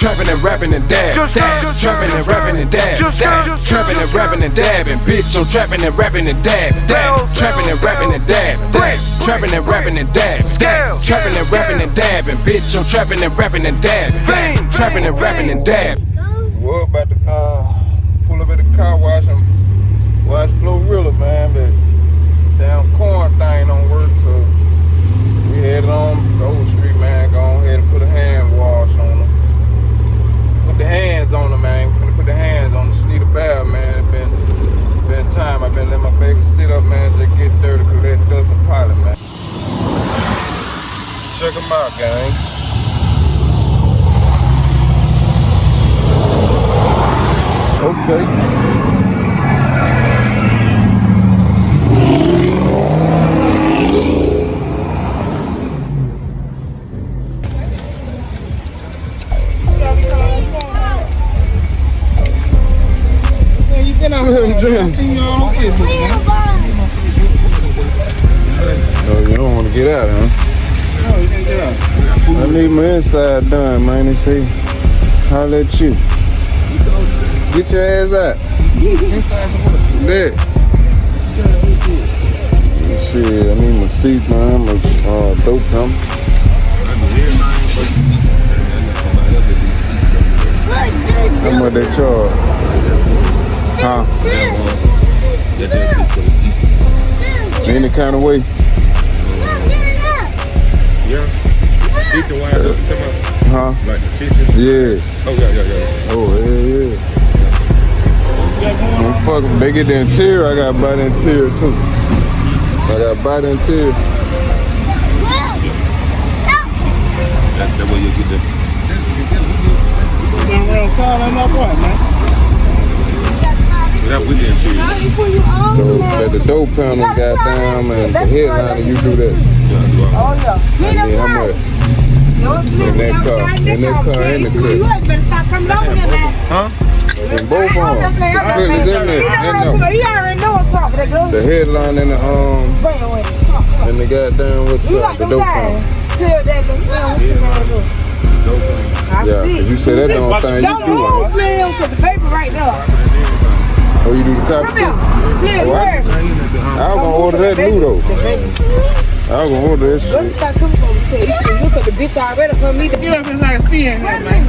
Trapping and rapping and dab, dab. Trapping and rapping and dab, dab. Trapping and rapping and dabbing, bitch. I'm trapping and rapping and dab, dab. Trapping and rapping and dab, dab. Trapping and rapping and dab, dab. Trapping and rapping and dabbing, bitch. I'm trapping and rapping and dab, dab. Trapping and rapping and dab. We're about to pull up at the car wash and watch Glorilla, man, but damn corn thing don't work, so we headed on the old street, man. Go ahead and put a hand wash on them. Put the hands on them, man. We're gonna put the hands on the Sneed a Bear, man. It's been time. I've been letting my baby sit up, man, just get dirty, collect dust and pilot, man. Check them out, gang. Okay. Oh, you don't want to get out, huh? No, you can't get out. I need my inside done, man. They say, holla at you. Get your ass out. There. Shit, I need my seat, man. My dope pump. How much they charge? Huh? Any kind of way? Yeah. Kitchen wide up, come on. Huh? Like the kitchen? Yeah. Oh, yeah. Oh, yeah. I'm fucking, they get the interior, I gotta buy the interior too. I gotta buy the interior. That way you get the... Around town, I'm not going, man. That with the interior. So at the door panel, goddamn, and the headliner, you do that. Oh, yeah. I mean, how much? In that car, and the clip. Huh? In both of them. The clip is in there. He already know what's up. The headline and the goddamn, what's up, the dope panel. Yeah, cause you said that the only thing you do. The paper right there. Oh, you do the copy too? Oh, I was gonna order that new though. I was gonna order that shit. Look at the bitch already for me. You know, it's like a seeing her, man.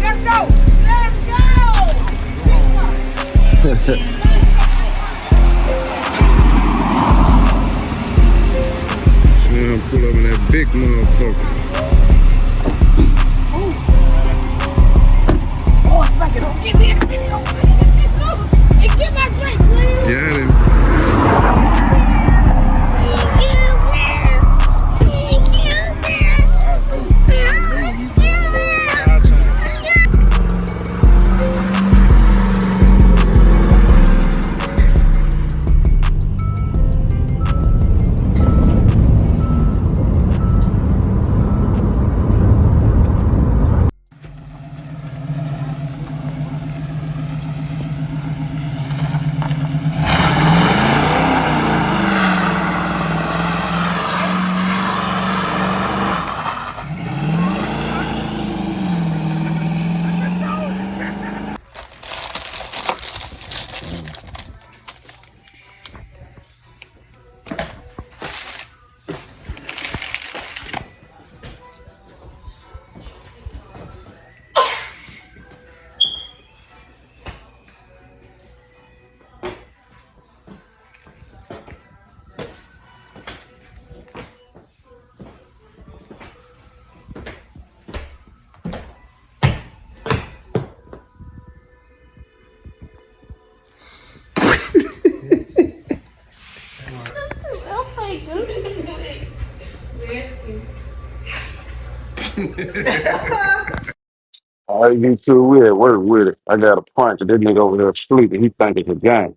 Let's go! Pull up in that big motherfucker. Oh, it's like it. Don't give me it. Get my drink, please. Yeah, then. All you two, we at work with it. I got a punch. This nigga over there asleep and he think it's a game.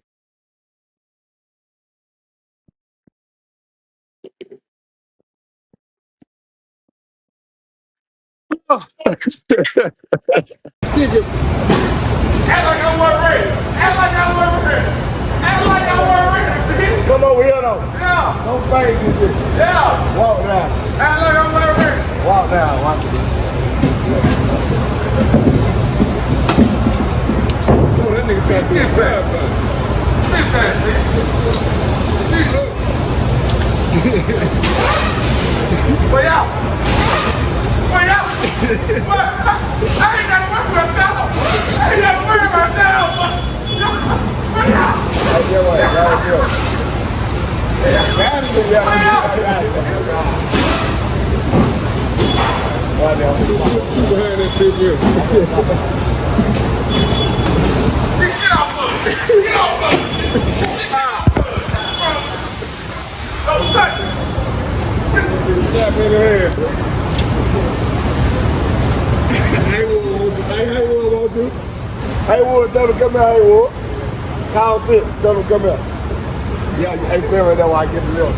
Sit you. Act like I wasn't ready. Act like I wasn't ready. Act like I wasn't ready. Come over here though. Yeah. Don't fake this shit. Yeah. Walk down. Act like I wasn't ready. Walk down. Watch it. Oh, that nigga trying to do his bad, man. His bad, nigga. Way out. Way out. What? I ain't got to work myself. I ain't got to work myself. Way out. Right there, right there. Way out. Get off of it. Get off of it. Don't touch it. Slap in the head. Haywood want you. Haywood, tell him come here, Haywood. Kyle Fit, tell him come here. Yeah, hey, stay right there while I get the milk.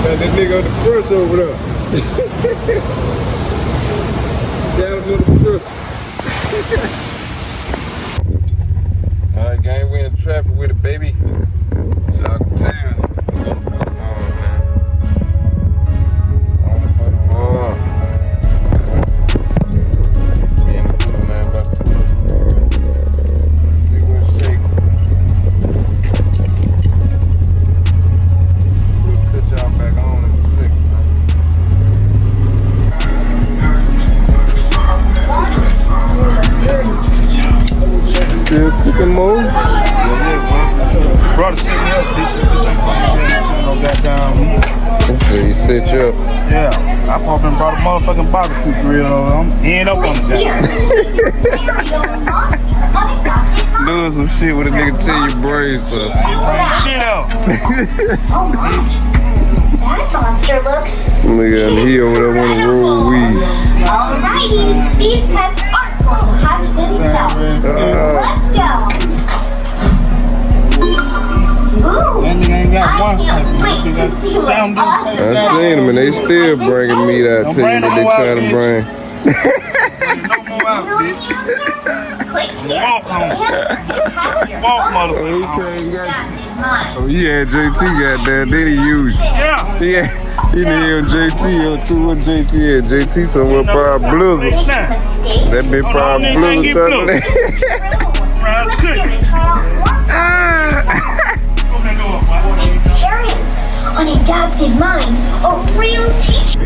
That nigga on the first over there. Down to the first. Alright, gang, we in traffic with it, baby. Y'all can tell. Cooking mode. Brother set me up, bitch. No goddamn. So you set you up. Yeah, I popped and brought a motherfucking barbecue grill on. I'm end up on the Doing some shit with a nigga tell your brains up. shit out. That monster looks. Look at him, he over there want to roll weed. Alrighty, these pets aren't going to hatch themselves. Let's go. Ooh, That nigga ain't got I one. can't wait to see what Sound awesome I seen them and they still bringing meat out to you, but they trying to bring. No more out, bitch. Click here. Walk on. Walk, motherfucker. Oh, yeah, JT got that, then he used. Yeah. Yeah, he didn't hear JT on 2 with JT and JT somewhere probably blizzard. That been probably blizzard. Round the cookie. Parents, an adapted mind, a real teacher.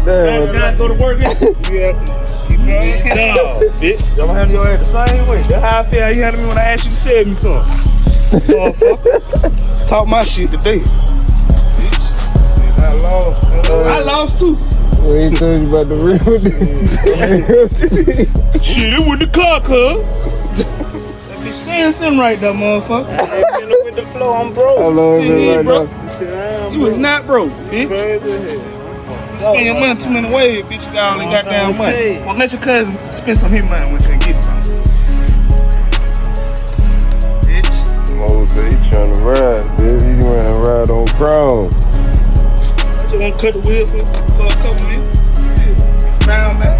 Gotta go to work. Yeah. No, bitch. Y'all handle your ass the same way. That's how I feel. You handle me when I asked you to sell me something. Motherfucker. Talk my shit today. Bitch. I lost. I lost too. We ain't told you about the real Shit, it with the car, cuz. That bitch sitting right there, motherfucker. I ain't with the flow. I'm broke. How long is it right broke. now? You was not broke, bitch. Spend your money too many ways, bitch. You got all that goddamn money. Well, let your cousin spend some of his money when you get some. Bitch. Mo say he trying to ride, bitch. He want to ride on Crown. I just want to cut the wheels for a couple minutes. Round back.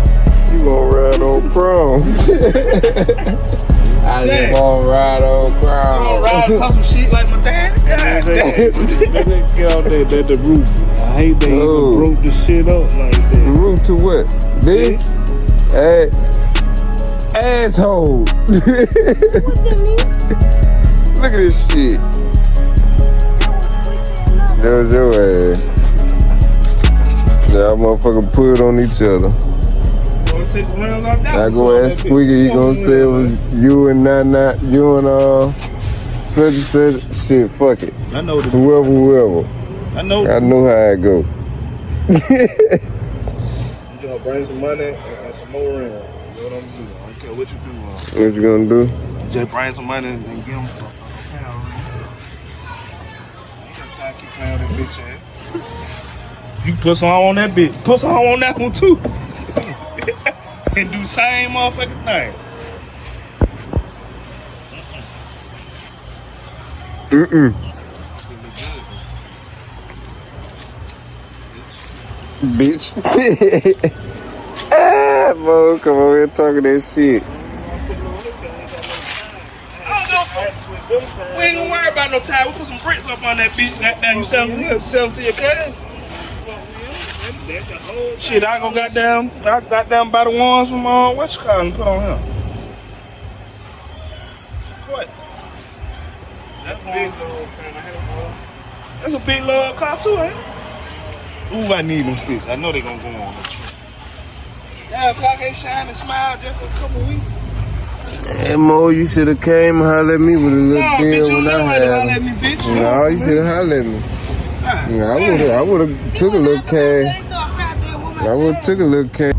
You gonna ride on Crown. I just wanna ride on Crown. I'm gonna ride and talk some shit like my dad. God damn. Get out there, that's the roof. I hate they even broke the shit up like that. The roof to what? Bitch? Asshole. Look at this shit. That was your ass. Y'all motherfucking put it on each other. I go ask Squeaky, he gonna say it was you and not you and such and such. Shit, fuck it. I know Whoever. I know. I know how it go. You gonna bring some money and some more in. You know what I'm doing. I don't care what you do. What you gonna do? I'm Just bring some money and give them some. I keep playing with that bitch ass. You put some on that bitch. Put some on that one too. And do the same motherfucking thing. Bitch. Bro, come over here talking that shit. We ain't gonna worry about no tire. We put some bricks up on that bitch. Goddamn, you sell them to your cousin. Shit, I go goddamn by the ones from what you call them, put on him. What? That's a big little car too, ain't it? Ooh, I need them six. I know they gonna go on the trip. Damn, clock ain't shine and smile just for a couple weeks. Hey Mo, you should have came and hollered at me with a little deal when I had him. No, you should have hollered at me. No, I would have took a little cash. I would have took a little cash.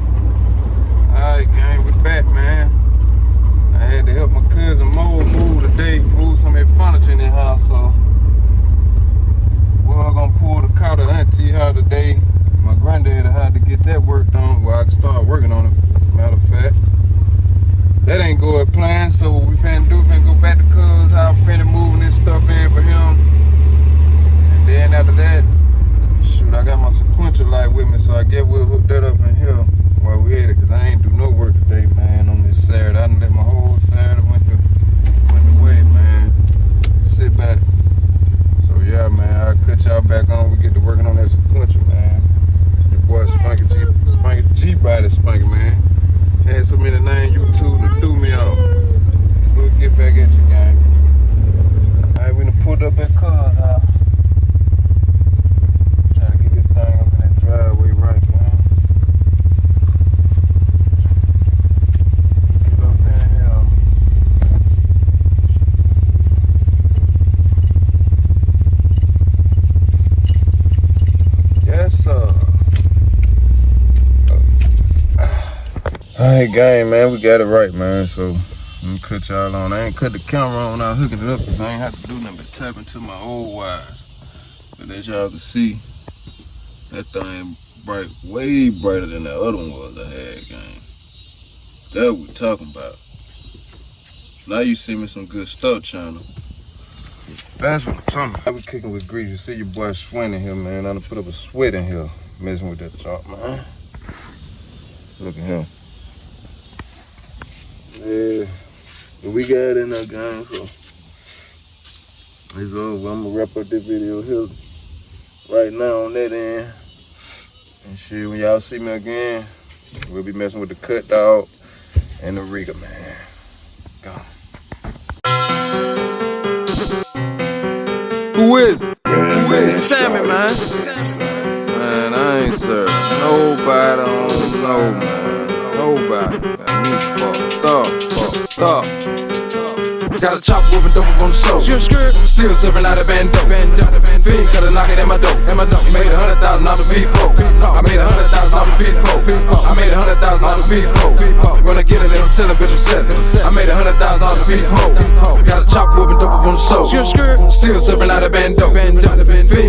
Alright, gang, we back, man. I had to help my cousin Mo move today, move some of that furniture in the house, so we're gonna pull the car to Auntie house today. My granddad had to get that work done. Well, I can start working on it, matter of fact. That ain't go as planned, so what we finna do, finna go back to cuz house, finna moving this stuff in for him. And then after that, shoot, I got my sequential light with me, so I guess we'll hook that up in here while we at it, cause I ain't do no work today, man, on this Saturday. I done let my whole Saturday went away, man. Sit back. So yeah, man, I'll cut y'all back on. We get to working on that sequential, man. Your boy Spanky G-Body Spanky, man. Had so many names YouTube that threw me off. We'll get back at you, gang. Alright, we done pulled up at cuz house. Trying to get this thing up in that driveway right, man. Get up in here. Yes, sir. Alright, gang, man, we got it right, man, so let me cut y'all on. I ain't cut the camera on without hooking it up because I ain't have to do nothing but tap into my old wires. But as y'all can see, that thing bright, way brighter than the other one was I had, gang. That what we talking about. Now you see me some good stuff, channel. That's what I'm talking about. I was kicking with grease. You see your boy sweating here, man. I done put up a sweat in here, messing with that chalk, man. Look at him. Yeah, but we got in there, gang, so it's over. I'm gonna wrap up this video here right now on that end. And shit, when y'all see me again, we'll be messing with the cut dog and the rigger, man. Go. Who is it? Who is it? Sammy, man. Man, I ain't serving nobody on no, man. Nobody. Got me fucked up. Got a chop whooping dope on the show. Still serving out of bando. Fiend cut a knock it in my dope. Made $100,000 out of people. I made $100,000 out of people. I made $100,000 out of people. When I get it, they'll tell a bitch I'm selling. I made $100,000 out of people. Got a chop whooping dope on the show. Still serving out of bando. Fiend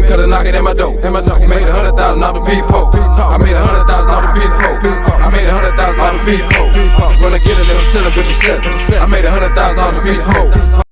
cut a knock it in my dope. Made $100,000 out of people. I made $100,000 out of people. I made $100,000 out of people. When I get it, they'll tell a bitch I'm selling. I made $100,000 out of people.